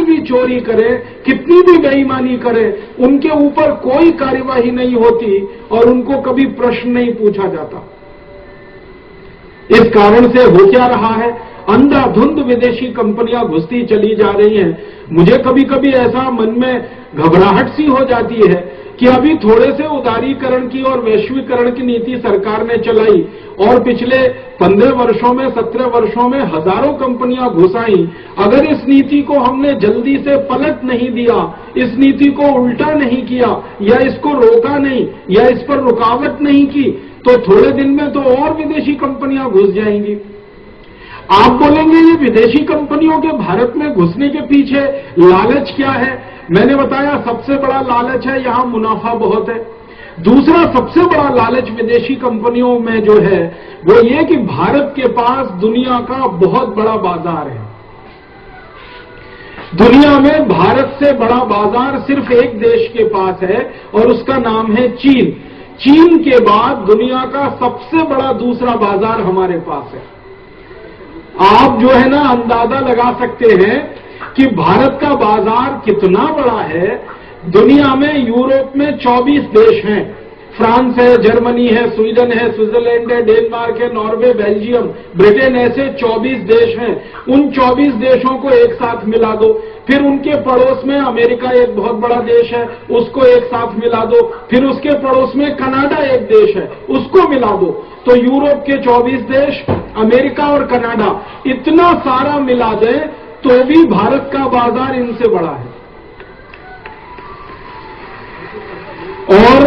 भी चोरी करें, कितनी भी बेईमानी करें, उनके ऊपर कोई कार्यवाही नहीं होती और उनको कभी प्रश्न नहीं पूछा जाता। इस कारण से हो क्या रहा है, अंधाधुंध विदेशी कंपनियां घुसती चली जा रही हैं। मुझे कभी कभी ऐसा मन में घबराहट सी हो जाती है कि अभी थोड़े से उदारीकरण की और वैश्वीकरण की नीति सरकार ने चलाई और पिछले 15 वर्षों में 17 वर्षों में हजारों कंपनियां घुस आईं। अगर इस नीति को हमने जल्दी से पलट नहीं दिया, इस नीति को उल्टा नहीं किया या इसको रोका नहीं या इस पर रुकावट नहीं की, तो थोड़े दिन में तो और विदेशी कंपनियां घुस जाएंगी। आप बोलेंगे ये विदेशी कंपनियों के भारत में घुसने के पीछे लालच क्या है? मैंने बताया सबसे बड़ा लालच है यहां मुनाफा बहुत है। दूसरा सबसे बड़ा लालच विदेशी कंपनियों में जो है वो ये कि भारत के पास दुनिया का बहुत बड़ा बाजार है। दुनिया में भारत से बड़ा बाजार सिर्फ एक देश के पास है और उसका नाम है चीन। चीन के बाद दुनिया का सबसे बड़ा दूसरा बाजार हमारे पास है। आप जो है ना अंदाजा लगा सकते हैं कि भारत का बाजार कितना बड़ा है। दुनिया में यूरोप में 24 देश हैं, फ्रांस है, जर्मनी है, स्वीडन है, स्विट्जरलैंड है, डेनमार्क है, नॉर्वे, बेल्जियम, ब्रिटेन, ऐसे 24 देश हैं। उन 24 देशों को एक साथ मिला दो, फिर उनके पड़ोस में अमेरिका एक बहुत बड़ा देश है, उसको एक साथ मिला दो, फिर उसके पड़ोस में कनाडा एक देश है, उसको मिला दो, तो यूरोप के 24 देश, अमेरिका और कनाडा, इतना सारा मिला दें तो भी भारत का बाजार इनसे बड़ा है। और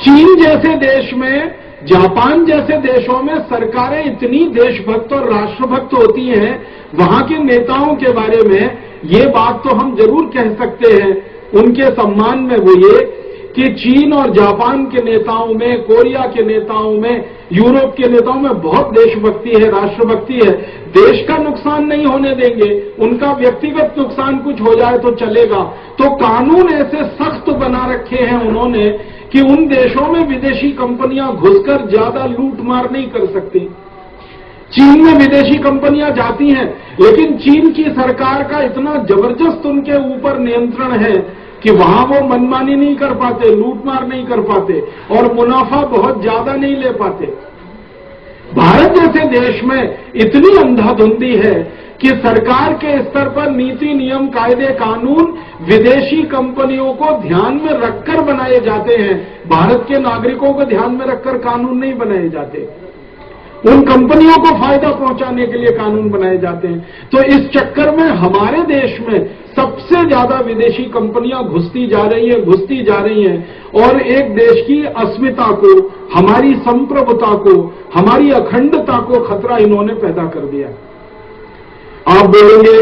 चीन जैसे देश में, जापान जैसे देशों में सरकारें इतनी देशभक्त और राष्ट्रभक्त होती हैं, वहां के नेताओं के बारे में ये बात तो हम जरूर कह सकते हैं उनके सम्मान में, वो ये कि चीन और जापान के नेताओं में, कोरिया के नेताओं में, यूरोप के नेताओं में बहुत देशभक्ति है, राष्ट्रभक्ति है। देश का नुकसान नहीं होने देंगे, उनका व्यक्तिगत नुकसान कुछ हो जाए तो चलेगा। तो कानून ऐसे सख्त बना रखे हैं उन्होंने कि उन देशों में विदेशी कंपनियां घुसकर ज्यादा लूट मार नहीं कर सकती। चीन में विदेशी कंपनियां जाती हैं, लेकिन चीन की सरकार का इतना जबरदस्त उनके ऊपर नियंत्रण है कि वहां वो मनमानी नहीं कर पाते, लूटमार नहीं कर पाते और मुनाफा बहुत ज्यादा नहीं ले पाते। भारत जैसे देश में इतनी अंधाधुंधी है कि सरकार के स्तर पर नीति, नियम, कायदे, कानून विदेशी कंपनियों को ध्यान में रखकर बनाए जाते हैं। भारत के नागरिकों को ध्यान में रखकर कानून नहीं बनाए जाते, उन कंपनियों को फायदा पहुंचाने के लिए कानून बनाए जाते हैं। तो इस चक्कर में हमारे देश में सबसे ज्यादा विदेशी कंपनियां घुसती जा रही हैं और एक देश की अस्मिता को, हमारी संप्रभुता को, हमारी अखंडता को खतरा इन्होंने पैदा कर दिया। आप बोलेंगे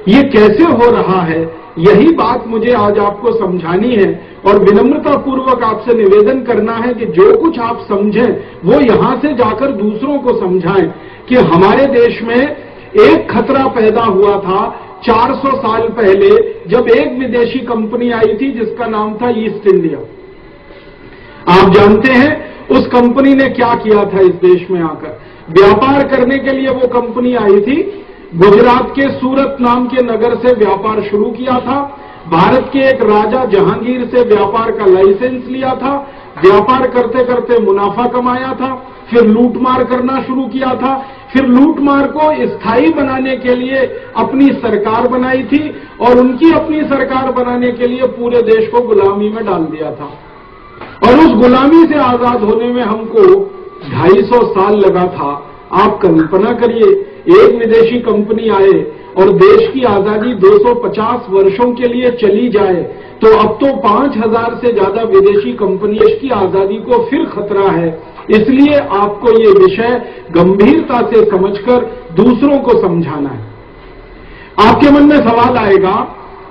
ये कैसे हो रहा है? यही बात मुझे आज आपको समझानी है और विनम्रतापूर्वक आपसे निवेदन करना है कि जो कुछ आप समझें वो यहां से जाकर दूसरों को समझाएं कि हमारे देश में एक खतरा पैदा हुआ था 400 साल पहले, जब एक विदेशी कंपनी आई थी जिसका नाम था ईस्ट इंडिया। आप जानते हैं उस कंपनी ने क्या किया था? इस देश में आकर व्यापार करने के लिए वो कंपनी आई थी। गुजरात के सूरत नाम के नगर से व्यापार शुरू किया था। भारत के एक राजा जहांगीर से व्यापार का लाइसेंस लिया था। व्यापार करते करते मुनाफा कमाया था, फिर लूटमार करना शुरू किया था। फिर लूटमार को स्थायी बनाने के लिए अपनी सरकार बनाई थी और उनकी अपनी सरकार बनाने के लिए पूरे देश को गुलामी में डाल दिया था। और उस गुलामी से आजाद होने में हमको 250 साल लगा था। आप कल्पना करिए, एक विदेशी कंपनी आए और देश की आजादी 250 वर्षों के लिए चली जाए, तो अब तो 5000 से ज्यादा विदेशी कंपनी, देश की आजादी को फिर खतरा है। इसलिए आपको ये विषय गंभीरता से समझकर दूसरों को समझाना है। आपके मन में सवाल आएगा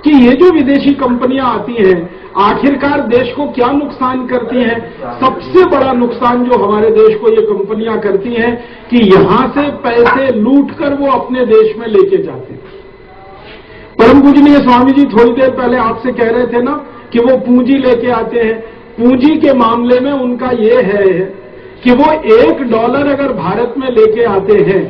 कि ये जो विदेशी कंपनियां आती हैं आखिरकार देश को क्या नुकसान करती हैं? सबसे बड़ा नुकसान जो हमारे देश को ये कंपनियां करती हैं कि यहां से पैसे लूटकर वो अपने देश में लेके जाते हैं। परम पूजनीय स्वामी जी थोड़ी देर पहले आपसे कह रहे थे ना कि वो पूंजी लेके आते हैं। पूंजी के मामले में उनका ये है कि वो $1 अगर भारत में लेके आते हैं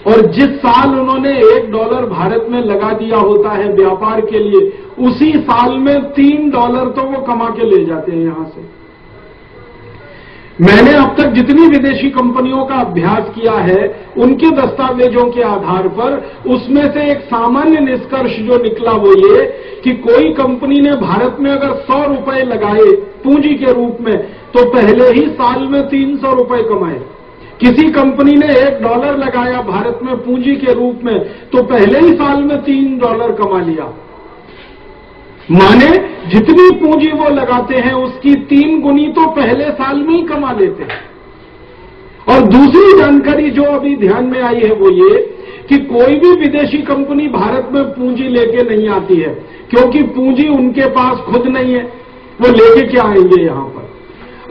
और जिस साल उन्होंने $1 भारत में लगा दिया होता है व्यापार के लिए, उसी साल में $3 तो वो कमा के ले जाते हैं यहां से। मैंने अब तक जितनी विदेशी कंपनियों का अभ्यास किया है, उनके दस्तावेजों के आधार पर उसमें से एक सामान्य निष्कर्ष जो निकला वो ये कि कोई कंपनी ने भारत में अगर ₹100 लगाए पूंजी के रूप में, तो पहले ही साल में ₹300 कमाए। किसी कंपनी ने $1 लगाया भारत में पूंजी के रूप में, तो पहले ही साल में $3 कमा लिया। माने जितनी पूंजी वो लगाते हैं उसकी 3 गुनी तो पहले साल में ही कमा लेते हैं। और दूसरी जानकारी जो अभी ध्यान में आई है वो ये कि कोई भी विदेशी कंपनी भारत में पूंजी लेके नहीं आती है, क्योंकि पूंजी उनके पास खुद नहीं है, वो लेके क्या आएंगे यहां पर।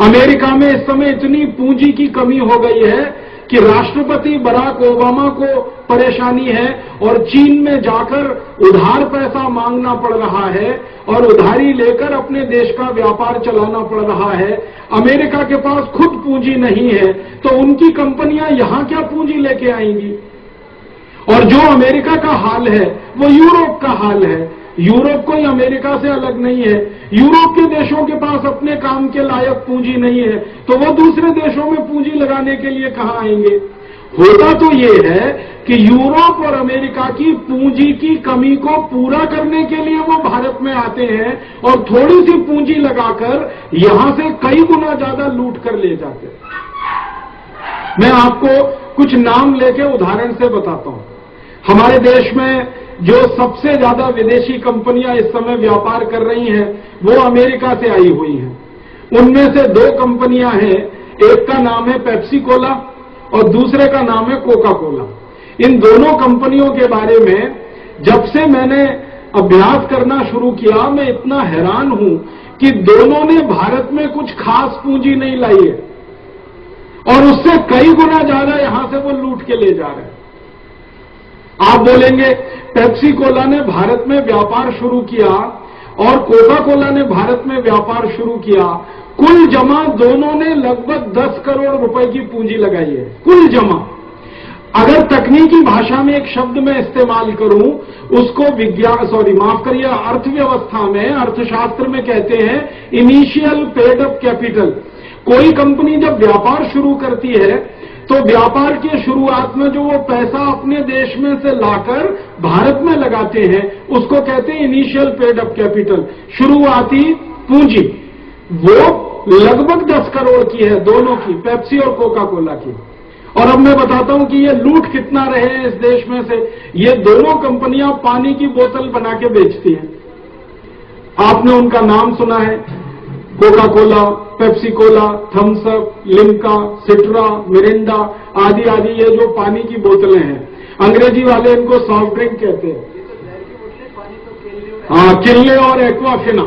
अमेरिका में इस समय इतनी पूंजी की कमी हो गई है कि राष्ट्रपति बराक ओबामा को परेशानी है और चीन में जाकर उधार पैसा मांगना पड़ रहा है और उधारी लेकर अपने देश का व्यापार चलाना पड़ रहा है। अमेरिका के पास खुद पूंजी नहीं है, तो उनकी कंपनियां यहां क्या पूंजी लेके आएंगी। और जो अमेरिका का हाल है वो यूरोप का हाल है। यूरोप कोई अमेरिका से अलग नहीं है। यूरोप के देशों के पास अपने काम के लायक पूंजी नहीं है, तो वो दूसरे देशों में पूंजी लगाने के लिए कहां आएंगे। होता तो ये है कि यूरोप और अमेरिका की पूंजी की कमी को पूरा करने के लिए वो भारत में आते हैं और थोड़ी सी पूंजी लगाकर यहां से कई गुना ज्यादा लूट कर ले जाते हैं। मैं आपको कुछ नाम लेके उदाहरण से बताता हूं। हमारे देश में जो सबसे ज्यादा विदेशी कंपनियां इस समय व्यापार कर रही हैं वो अमेरिका से आई हुई हैं। उनमें से 2 कंपनियां हैं, एक का नाम है पेप्सी कोला और दूसरे का नाम है कोका कोला। इन दोनों कंपनियों के बारे में जब से मैंने अभ्यास करना शुरू किया, मैं इतना हैरान हूं कि दोनों ने भारत में कुछ खास पूंजी नहीं लाई है और उससे कई गुना ज्यादा यहां से वो लूट के ले जा रहे हैं। आप बोलेंगे पेप्सी कोला ने भारत में व्यापार शुरू किया और कोका कोला ने भारत में व्यापार शुरू किया, कुल जमा दोनों ने लगभग 10 करोड़ रुपए की पूंजी लगाई है, कुल जमा। अगर तकनीकी भाषा में एक शब्द में इस्तेमाल करूं, उसको अर्थव्यवस्था में, अर्थशास्त्र में कहते हैं इनिशियल पेड अप कैपिटल। कोई कंपनी जब व्यापार शुरू करती है तो व्यापार की शुरुआत में जो वो पैसा अपने देश में से लाकर भारत में लगाते हैं उसको कहते हैं इनिशियल पेड अप कैपिटल, शुरुआती पूंजी। वो लगभग 10 करोड़ की है दोनों की, पेप्सी और कोका कोला की। और अब मैं बताता हूं कि ये लूट कितना रहे हैं इस देश में से। ये दोनों कंपनियां पानी की बोतल बना के बेचती हैं। आपने उनका नाम सुना है, Coca Cola, Pepsi cola, Thums Up, Limca, Citra, Mirinda आदि आदि। ये जो पानी की बोतलें हैं, अंग्रेजी वाले इनको सॉफ्ट ड्रिंक कहते हैं। हाँ, किल्ले और एक्वाफिना।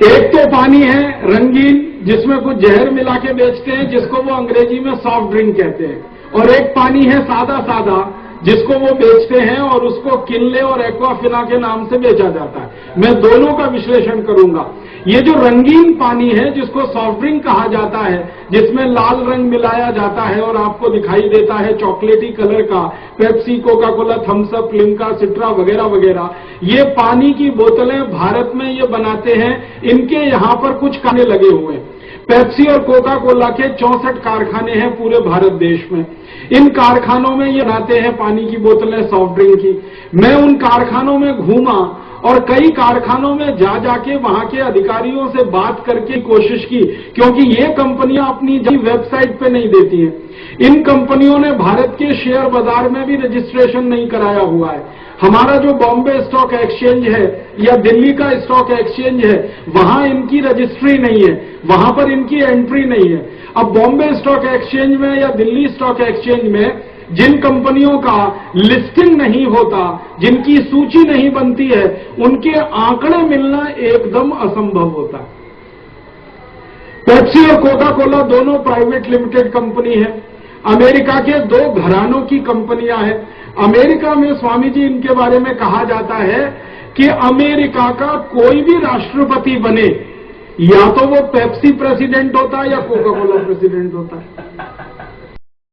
एक तो पानी है रंगीन जिसमें कुछ जहर मिला के बेचते हैं, जिसको वो अंग्रेजी में सॉफ्ट ड्रिंक कहते हैं, और एक पानी है सादा सादा जिसको वो बेचते हैं और उसको किल्ले और एक्वाफिना के नाम से बेचा जाता है। मैं दोनों का विश्लेषण करूंगा। ये जो रंगीन पानी है जिसको सॉफ्ट ड्रिंक कहा जाता है, जिसमें लाल रंग मिलाया जाता है और आपको दिखाई देता है चॉकलेटी कलर का, Pepsi, Coca Cola, Thums Up, Limca, Citra वगैरह वगैरह, ये पानी की बोतलें भारत में ये बनाते हैं। इनके यहां पर कुछ कारखाने लगे हुए हैं। पेप्सी और कोका कोला के 64 कारखाने हैं पूरे भारत देश में। इन कारखानों में ये बनाते हैं पानी की बोतलें सॉफ्ट ड्रिंक की। मैं उन कारखानों में घूमा और कई कारखानों में जा जाके वहां के अधिकारियों से बात करके कोशिश की, क्योंकि ये कंपनियां अपनी वेबसाइट पे नहीं देती हैं। इन कंपनियों ने भारत के शेयर बाजार में भी रजिस्ट्रेशन नहीं कराया हुआ है। हमारा जो बॉम्बे स्टॉक एक्सचेंज है या दिल्ली का स्टॉक एक्सचेंज है, वहां इनकी रजिस्ट्री नहीं है, वहां पर इनकी एंट्री नहीं है। अब बॉम्बे स्टॉक एक्सचेंज में या दिल्ली स्टॉक एक्सचेंज में जिन कंपनियों का लिस्टिंग नहीं होता, जिनकी सूची नहीं बनती है, उनके आंकड़े मिलना एकदम असंभव होता है। पेप्सी और कोका कोला दोनों प्राइवेट लिमिटेड कंपनी है। अमेरिका के 2 घरानों की कंपनियां हैं। अमेरिका में स्वामी जी इनके बारे में कहा जाता है कि अमेरिका का कोई भी राष्ट्रपति बने, या तो वो पेप्सी प्रेसिडेंट होता है या कोका कोला प्रेसिडेंट होता है।